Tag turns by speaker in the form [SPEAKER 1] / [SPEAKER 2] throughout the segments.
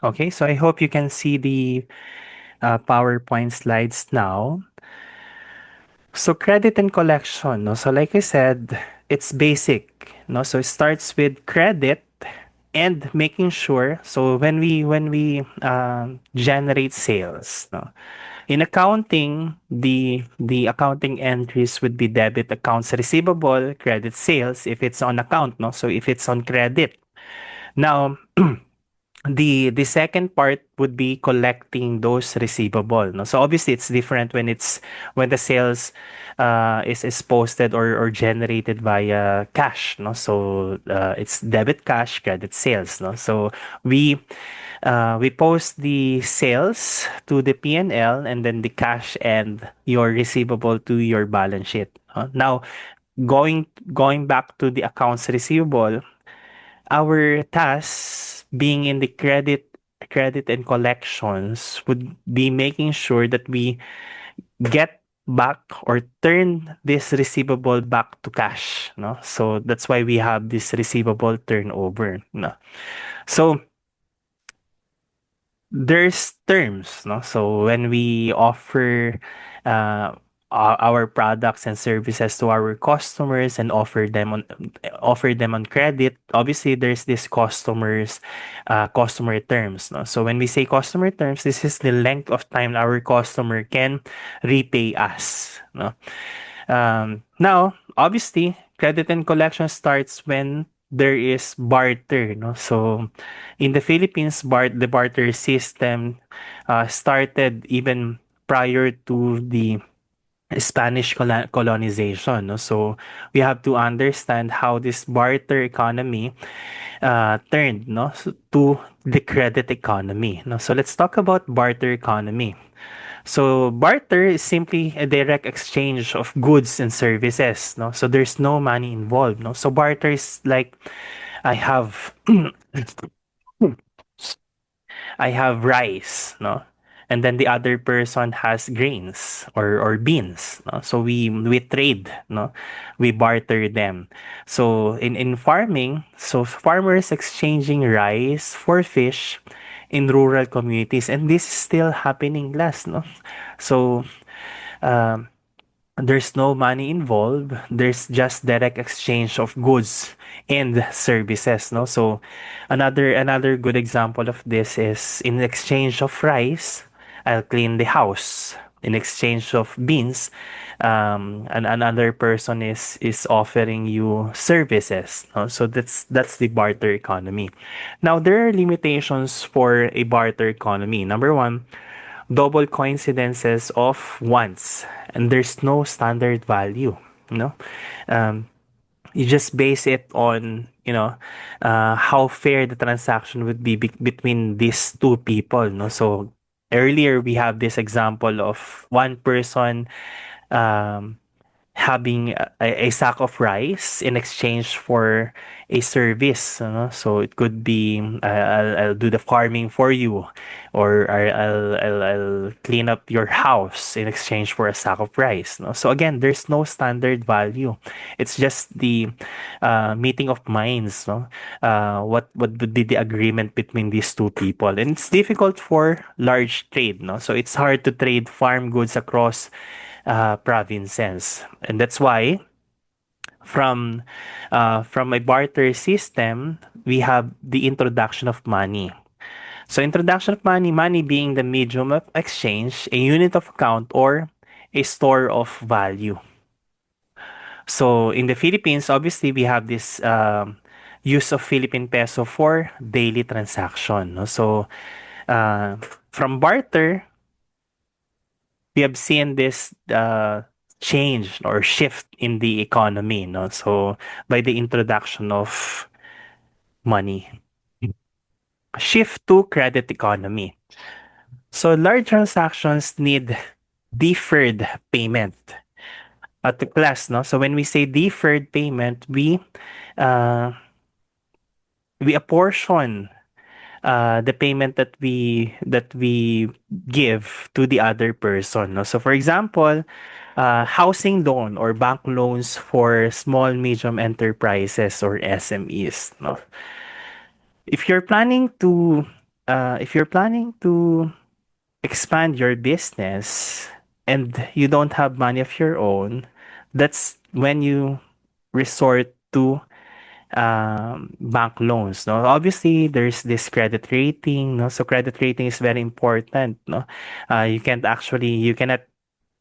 [SPEAKER 1] Okay, so I hope you can see the PowerPoint slides now. So credit and collection, no? So like I said, it's basic, no? So it starts with credit and making sure. So when we generate sales, no? In accounting, the accounting entries would be debit accounts receivable, credit sales if it's on account, no? So if it's on credit. Now, the second part would be collecting those receivable, no? So obviously it's different when the sales is posted or generated via cash, no? So it's debit cash, credit sales, no? So we we post the sales to the P&L, and then the cash and your receivable to your balance sheet. Now, going back to the accounts receivable, our task being in the credit and collections would be making sure that we get back or turn this receivable back to cash, no? So that's why we have this receivable turnover, no? So there's terms, no? So when we offer uh, our products and services to our customers and offer them on credit, obviously there's this customer terms, no? So when we say customer terms, this is the length of time our customer can repay us, no? Now, obviously, credit and collection starts when there is barter, no? So, in the Philippines, the barter system started even prior to the Spanish colonization, no? So, we have to understand how this barter economy turned, no, to the credit economy, no? So, let's talk about barter economy. So barter is simply a direct exchange of goods and services, no? So there's no money involved, no? So barter is like I have I have rice, no? And then the other person has grains or beans, no? So we trade, no? We barter them. So in farming, so farmers exchanging rice for fish in rural communities, and this is still happening last, no? So um there's no money involved. There's just direct exchange of goods and services, no? So another good example of this is in exchange of rice, I'll clean the house. In exchange of beans, and another person is offering you services, no? So that's the barter economy. Now there are limitations for a barter economy. Number one, double coincidences of wants, and there's no standard value, no. um, you just base it on, how fair the transaction would be, between these two people, no. So earlier we have this example of one person um, having a sack of rice in exchange for a service, so it could be, I'll do the farming for you, or I'll clean up your house in exchange for a sack of rice, no? So again, there's no standard value. It's just the meeting of minds, no? What would be the agreement between these two people, and it's difficult for large trade, no? So it's hard to trade farm goods across provinces. And that's why from a barter system, we have the introduction of money. So introduction of money, money being the medium of exchange, a unit of account, or a store of value. So in the Philippines, obviously we have this use of Philippine peso for daily transaction, no? So uh, from barter, we have seen this change or shift in the economy, no? So by the introduction of money, shift to credit economy. So large transactions need deferred payment at the class, no? So when we say deferred payment, uh, we apportion the payment that we give to the other person, no? So for example, housing loan or bank loans for small medium enterprises or SMEs, no? If you're planning to if you're planning to expand your business and you don't have money of your own, that's when you resort to bank loans. No, obviously there's this credit rating. No, so credit rating is very important. No, you cannot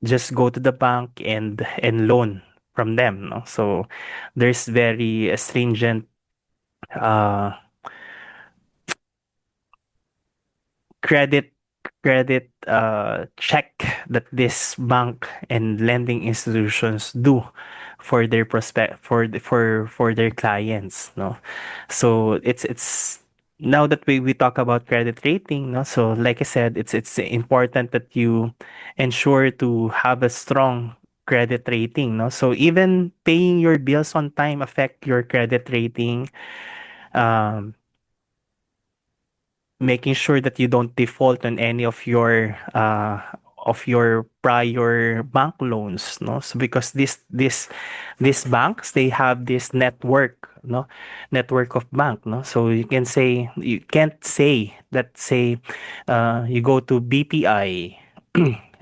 [SPEAKER 1] just go to the bank and loan from them. No, so there's very stringent uh credit check that this bank and lending institutions do for their for their clients, no. So it's now that we talk about credit rating, no, so like I said, it's important that you ensure to have a strong credit rating, no. So even paying your bills on time affect your credit rating. um Making sure that you don't default on any of your prior bank loans, no, so because these banks, they have this network, no, network of bank, no, so you can't say that, say, you go to BPI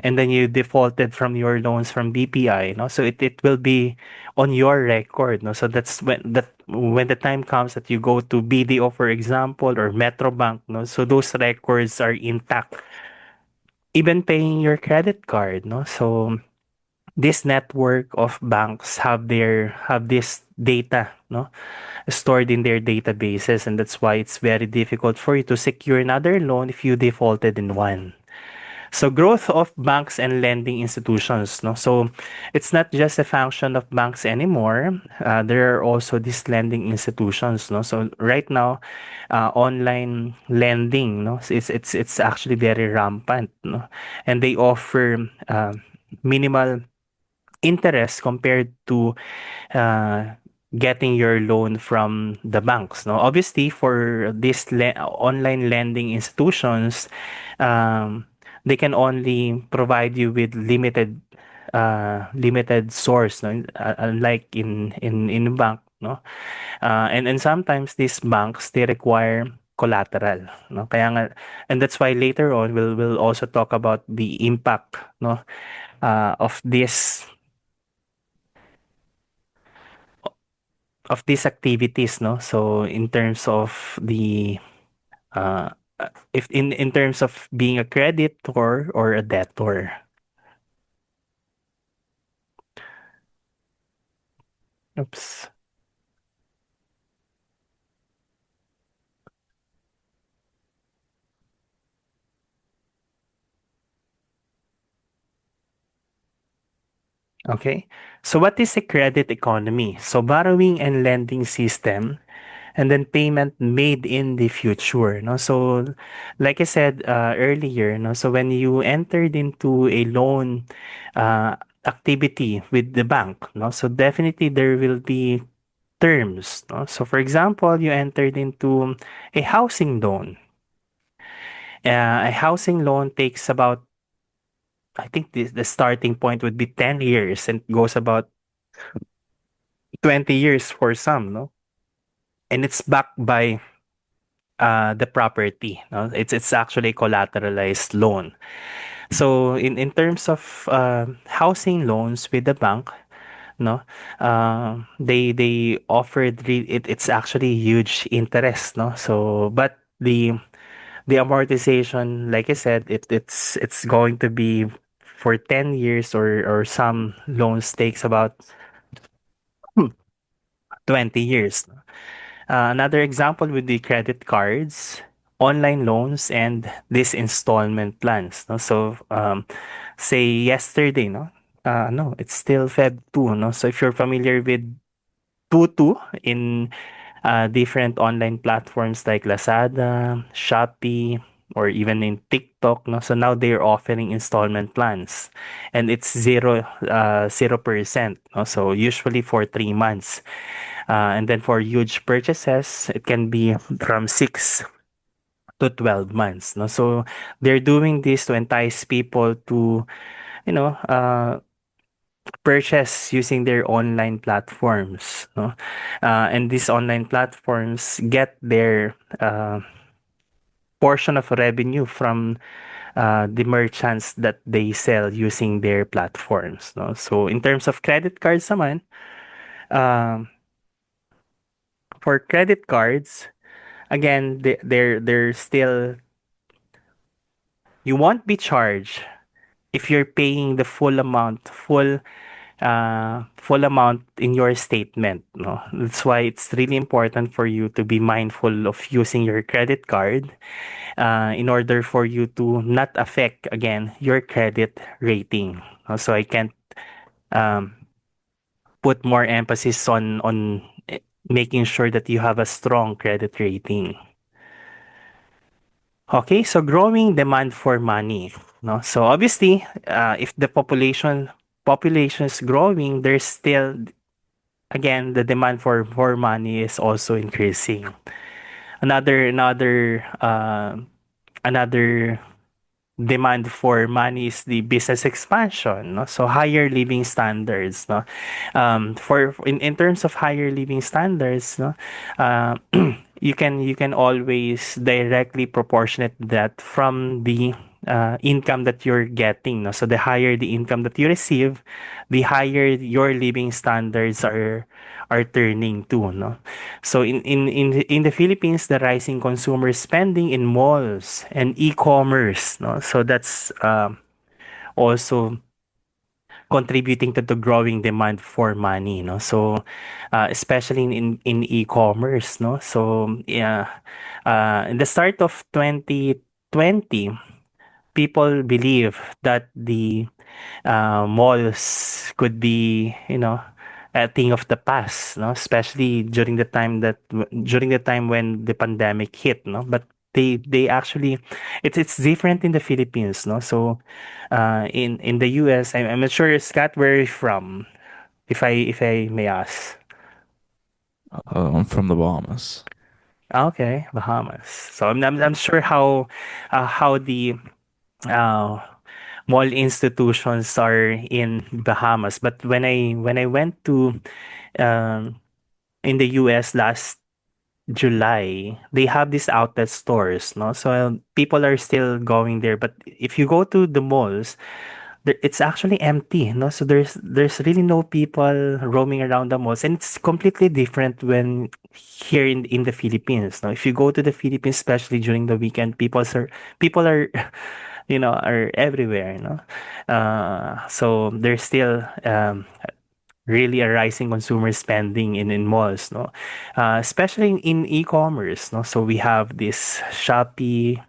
[SPEAKER 1] and then you defaulted from your loans from BPI, no, so it will be on your record, no, so that's when the time comes that you go to BDO, for example, or Metrobank, no, so those records are intact. Even paying your credit card, no, so this network of banks have this data, no, stored in their databases, and that's why it's very difficult for you to secure another loan if you defaulted in one. So growth of banks and lending institutions, no? So it's not just a function of banks anymore. There are also these lending institutions, no? So right now, online lending, no? It's actually very rampant, no? And they offer minimal interest compared to uh, getting your loan from the banks, no? Obviously, for these online lending institutions, um, they can only provide you with limited source, no? Unlike in bank, no? And sometimes these banks, they require collateral, no? Kaya nga, and that's why later on we'll also talk about the impact, no, of these activities, no. So in terms of the uh if in terms of being a creditor or a debtor. Oops. Okay, so what is a credit economy? So borrowing and lending system, and then payment made in the future, no. So like I said earlier, no, so when you entered into a loan uh activity with the bank, no, so definitely there will be terms, no? So for example, you entered into a housing loan. A housing loan takes about, I think the starting point would be 10 years and goes about 20 years for some, no? And it's backed by the property, no? It's actually a collateralized loan. So in terms of housing loans with the bank, no, they offered it's actually huge interest, no. So but the amortization, like I said, it's going to be for 10 years, or some loans takes about 20 years. Another example would be credit cards, online loans, and these installment plans. No? So, say yesterday, no? No, it's still Feb 2, no? So if you're familiar with Tutu in different online platforms like Lazada, Shopee, or even in TikTok, no? So now they're offering installment plans, and it's 0%, no? So usually for 3 months. And then for huge purchases, it can be from 6 to 12 months, no? So they're doing this to entice people to, you know, purchase using their online platforms, no? And these online platforms get their portion of revenue from the merchants that they sell using their platforms, no? So in terms of credit cards naman, um, for credit cards, again, they're still, you won't be charged if you're paying the full amount in your statement, no? That's why it's really important for you to be mindful of using your credit card in order for you to not affect again your credit rating. So I can't um, put more emphasis on making sure that you have a strong credit rating. Okay, so growing demand for money, no? So obviously, if the population is growing, there's still again the demand for money is also increasing. Another demand for money is the business expansion, no? So higher living standards, no? For in terms of higher living standards, no? uh, you can always directly proportionate that from the income that you're getting, no? So the higher the income that you receive, the higher your living standards are turning to, no? So in the Philippines, the rising consumer spending in malls and e-commerce, no? So that's also contributing to the growing demand for money, no? So especially in e-commerce, no? So yeah, in the start of 2020, people believe that the malls could be, a thing of the past, no? Especially during the time when the pandemic hit, no? But they actually, it's different in the Philippines, no? So, in the US, I'm not sure, Scott, where are you from? If I may ask.
[SPEAKER 2] I'm from the Bahamas.
[SPEAKER 1] Okay, Bahamas. So I'm sure how the uh mall institutions are in Bahamas. But when I went to um in the US last July, they have these outlet stores, no? So people are still going there. But if you go to the malls, it's actually empty, no? So there's really no people roaming around the malls, and it's completely different when here in the Philippines. No, if you go to the Philippines, especially during the weekend, people are are everywhere, so there's still really a rising consumer spending in malls, no? Especially in e-commerce, no? So we have this Shopee,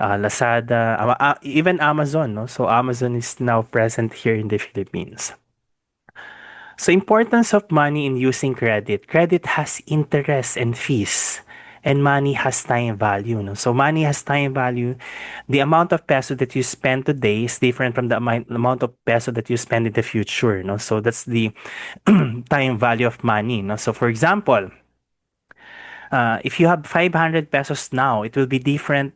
[SPEAKER 1] Lazada, even Amazon, no? So Amazon is now present here in the Philippines. So importance of money in using credit. Credit has interest and fees. And money has time value. No? So money has time value. The amount of peso that you spend today is different from the amount of peso that you spend in the future. No? So that's the time value of money. No? So for example, if you have 500 pesos now, it will be different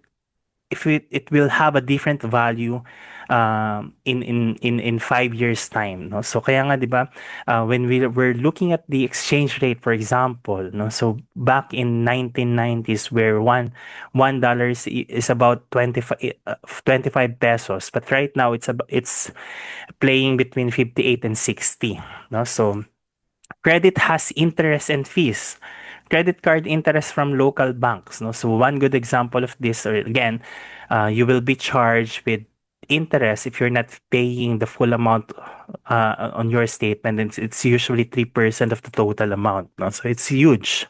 [SPEAKER 1] if it will have a different value in 5 years time, no? So kaya nga 'di ba, when we were looking at the exchange rate, for example, no? So back in 1990s, where $1 is about 25 pesos, but right now it's playing between 58 and 60, no? So credit has interest and fees. Credit card interest from local banks, no? So one good example of this, or again, you will be charged with interest if you're not paying the full amount on your statement. It's usually 3% of the total amount, no? So it's huge.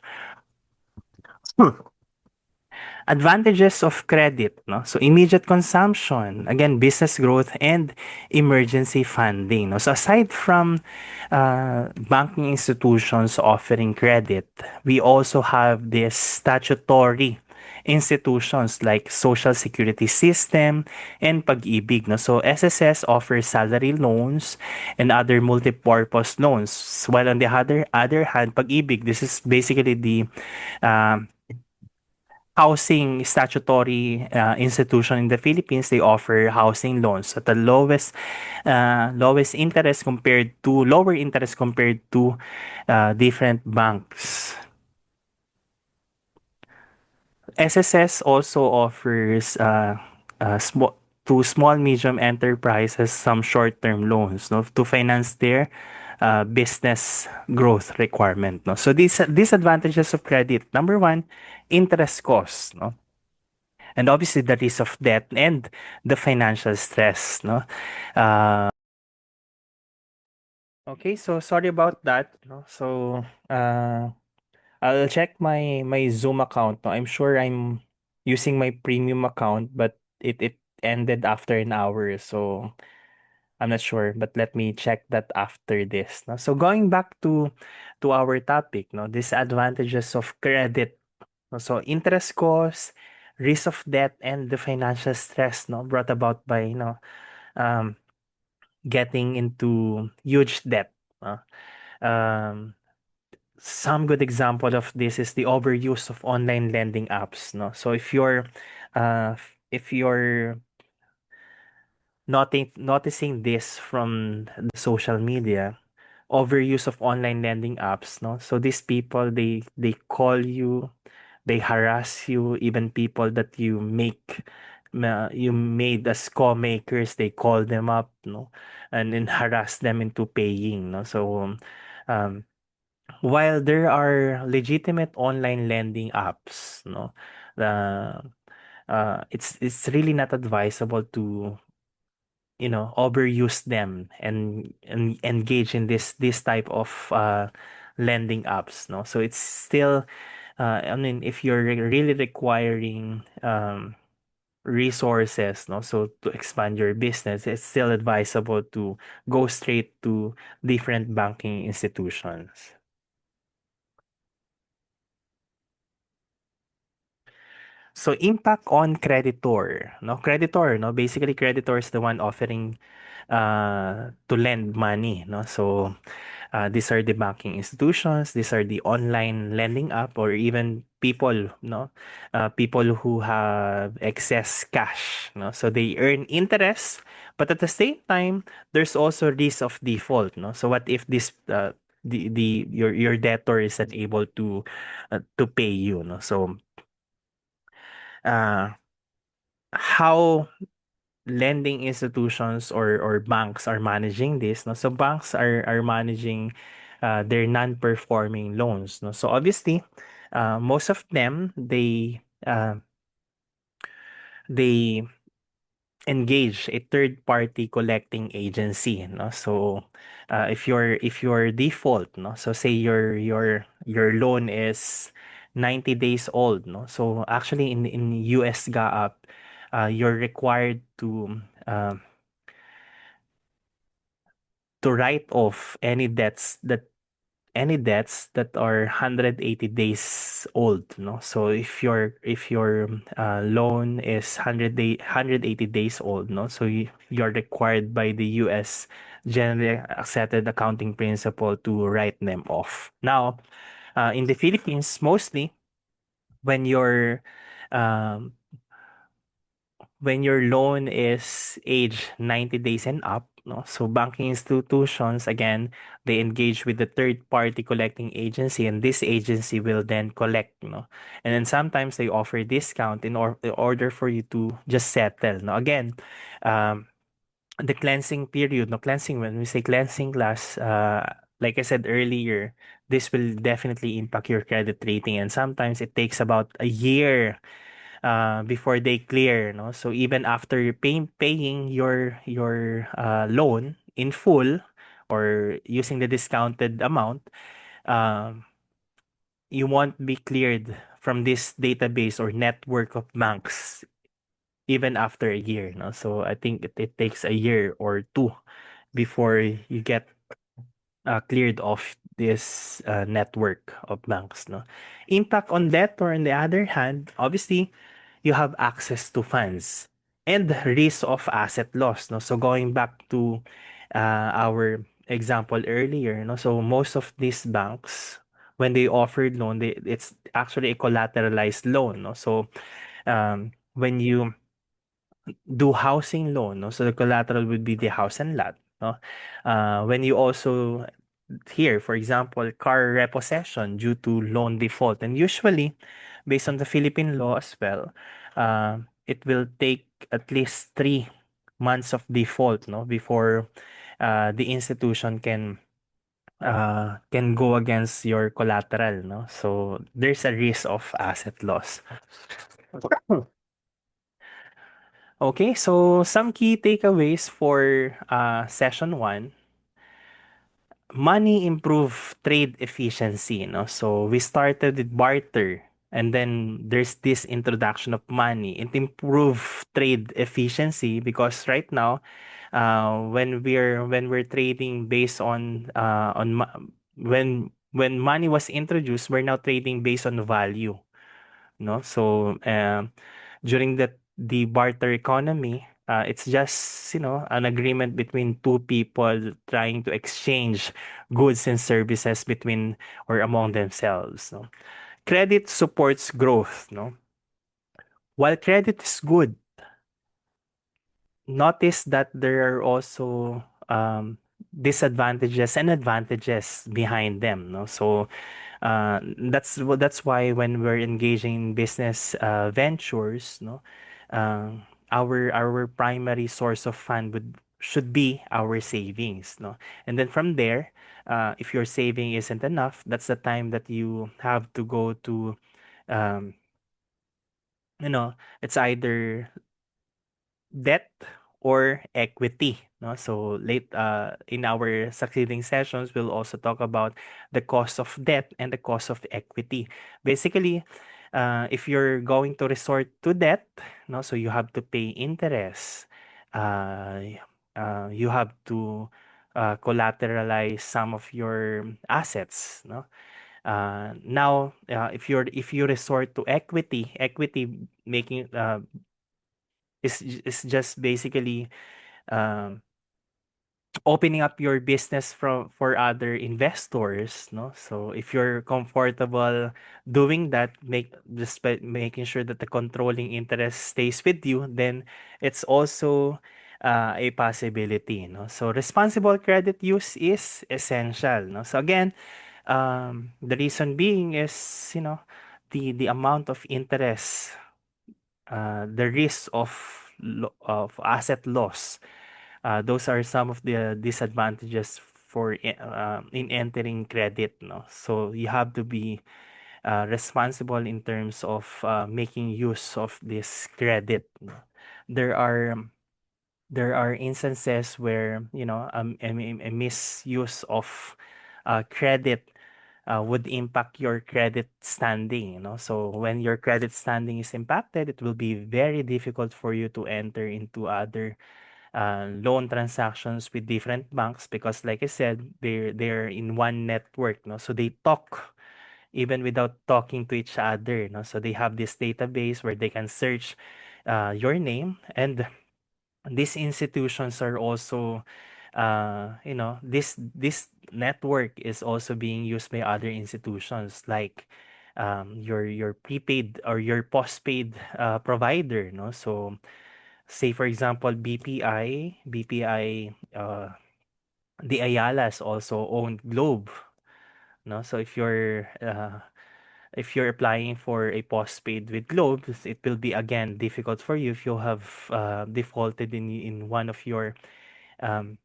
[SPEAKER 1] Advantages of credit, no? So immediate consumption, again, business growth and emergency funding, no? So aside from banking institutions offering credit, we also have this statutory institutions like Social Security System and Pag-ibig, no? So SSS offers salary loans and other multi-purpose loans. While on the other hand, Pag-ibig, this is basically the um, housing statutory institution in the Philippines. They offer housing loans at the lowest interest compared to lower interest compared to different banks. SSS also offers small to small medium enterprises some short-term loans, no, to finance their business growth requirement, no. So these disadvantages of credit: number one, interest costs, no, and obviously the risk of debt and the financial stress, no. Uh, okay, so sorry about that, no. So uh, I'll check my Zoom account. No? I'm sure I'm using my premium account, but it ended after an hour, so I'm not sure. But let me check that after this. No? So going back to our topic, no, disadvantages of credit. No? So interest costs, risk of debt, and the financial stress, no, brought about by um getting into huge debt. No? Um, some good example of this is the overuse of online lending apps, no. So if you're noticing this from the social media, overuse of online lending apps, no. So these people, they call you, they harass you, even people that you made as co-makers, they call them up, no, and then harass them into paying, no. So um while there are legitimate online lending apps, no, the it's really not advisable to overuse them and engage in this type of lending apps, no. So it's still I mean, if you're really requiring resources, no, so to expand your business, it's still advisable to go straight to different banking institutions. So impact on creditor, no? Creditor, no? Basically, creditor is the one offering to lend money, no? So these are the banking institutions, these are the online lending app, or even people, no? People who have excess cash, no? So they earn interest, but at the same time, there's also risk of default, no? So what if this the your debtor is unable to pay you, no? So uh how lending institutions or banks are managing this, no? So banks are managing their non-performing loans, no? So obviously most of them, they engage a third party collecting agency, no. So if your default, no, so say your loan is 90 days old, no. So actually in US GAAP, you're required to write off any debts that are 180 days old, no. So if your loan is 180 days old, no, so you're required by the US generally accepted accounting principle to write them off. Now in the Philippines, mostly when your um when your loan is age 90 days and up, no? So banking institutions, again, they engage with the third party collecting agency, and this agency will then collect, no? And then sometimes they offer discount in order for you to just settle. No? Again, um, the cleansing period, no, cleansing, when we say cleansing class, like I said earlier, this will definitely impact your credit rating, and sometimes it takes about a year before they clear, no. So even after you paying your loan in full or using the discounted amount, um you won't be cleared from this database or network of banks even after a year, no. So I think it takes a year or two before you get cleared off this network of banks, no. Impact on debt, or on the other hand, obviously you have access to funds and risk of asset loss, no. So going back to our example earlier, no. So most of these banks, when they offered loan, it's actually a collateralized loan, no. So when you do housing loan, no, so the collateral would be the house and lot, no. When you also here, for example, car repossession due to loan default, and usually based on the Philippine law as well, it will take at least 3 months of default, no, before the institution can go against your collateral, no? So there's a risk of asset loss. Okay, so some key takeaways for session one. Money improve trade efficiency, no? So we started with barter, and then there's this introduction of money. It improve trade efficiency because right now, when we're trading based when money was introduced, we're now trading based on value, no? So during the barter economy, it's just, an agreement between two people trying to exchange goods and services between or among themselves, no? Credit supports growth, no? While credit is good, notice that there are also disadvantages and advantages behind them, no? So that's why when we're engaging in business ventures, no, our primary source of fund should be our savings, no, and then from there, if your saving isn't enough, that's the time that you have to go to, um, it's either debt or equity, no? So late in our succeeding sessions, we'll also talk about the cost of debt and the cost of equity. Basically, if you're going to resort to debt, no, so you have to pay interest. You have to collateralize some of your assets, no? Now, if you resort to equity, equity making is just basically um, opening up your business for other investors, no? So if you're comfortable doing that, making sure that the controlling interest stays with you, then it's also a possibility, no? So responsible credit use is essential, no? So again, the reason being is, the amount of interest, the risk of asset loss. Those are some of the disadvantages in entering credit, no? So you have to be responsible in terms of making use of this credit, no? There are there are instances where, a misuse of credit would impact your credit standing, So when your credit standing is impacted, it will be very difficult for you to enter into other loan transactions with different banks because, like I said, they're in one network, no? So they talk even without talking to each other, no? So they have this database where they can search your name, and these institutions are also, this network is also being used by other institutions like your prepaid or your postpaid provider, no? So say for example BPI, the Ayalas also own Globe, no? So if you're applying for a postpaid with Globe, it will be again difficult for you if you have defaulted in one of your um,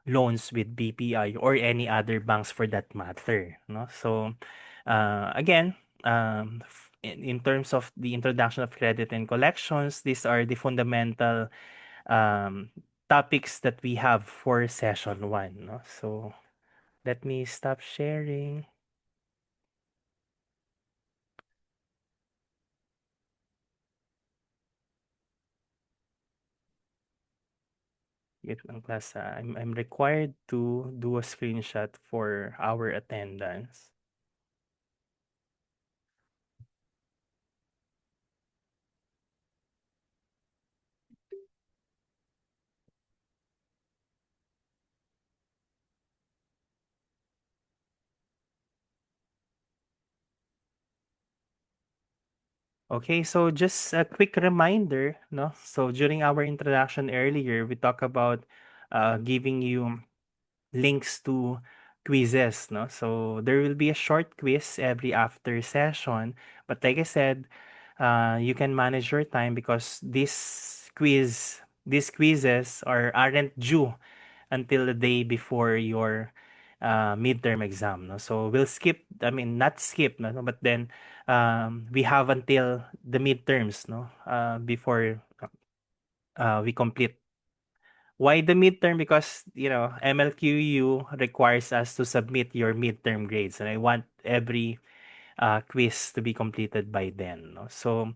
[SPEAKER 1] loans with BPI or any other banks for that matter, no? So again, in terms of the introduction of credit and collections, these are the fundamental um, topics that we have for session one, no? So let me stop sharing. Wait lang class, I'm required to do a screenshot for our attendance. Okay, so just a quick reminder, no? So during our introduction earlier, we talked about giving you links to quizzes, no? So there will be a short quiz every after session. But like I said, you can manage your time because these quizzes aren't due until the day before your midterm exam, no? So we'll skip, I mean, not skip, no, but then we have until the midterms, no, before we complete. Why the midterm? Because, MLQU requires us to submit your midterm grades, and I want every quiz to be completed by then, no? So,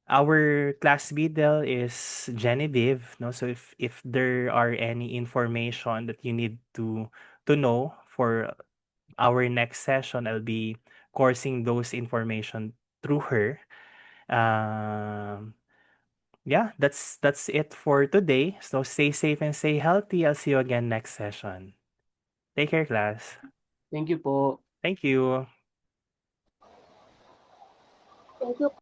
[SPEAKER 1] our class middle is Genevieve, no? So if there are any information that you need to know for our next session, I'll be coursing those information through her. Um, yeah, that's it for today. So stay safe and stay healthy. I'll see you again next session. Take care, class.
[SPEAKER 3] Thank you po.
[SPEAKER 1] Thank you.
[SPEAKER 4] Thank you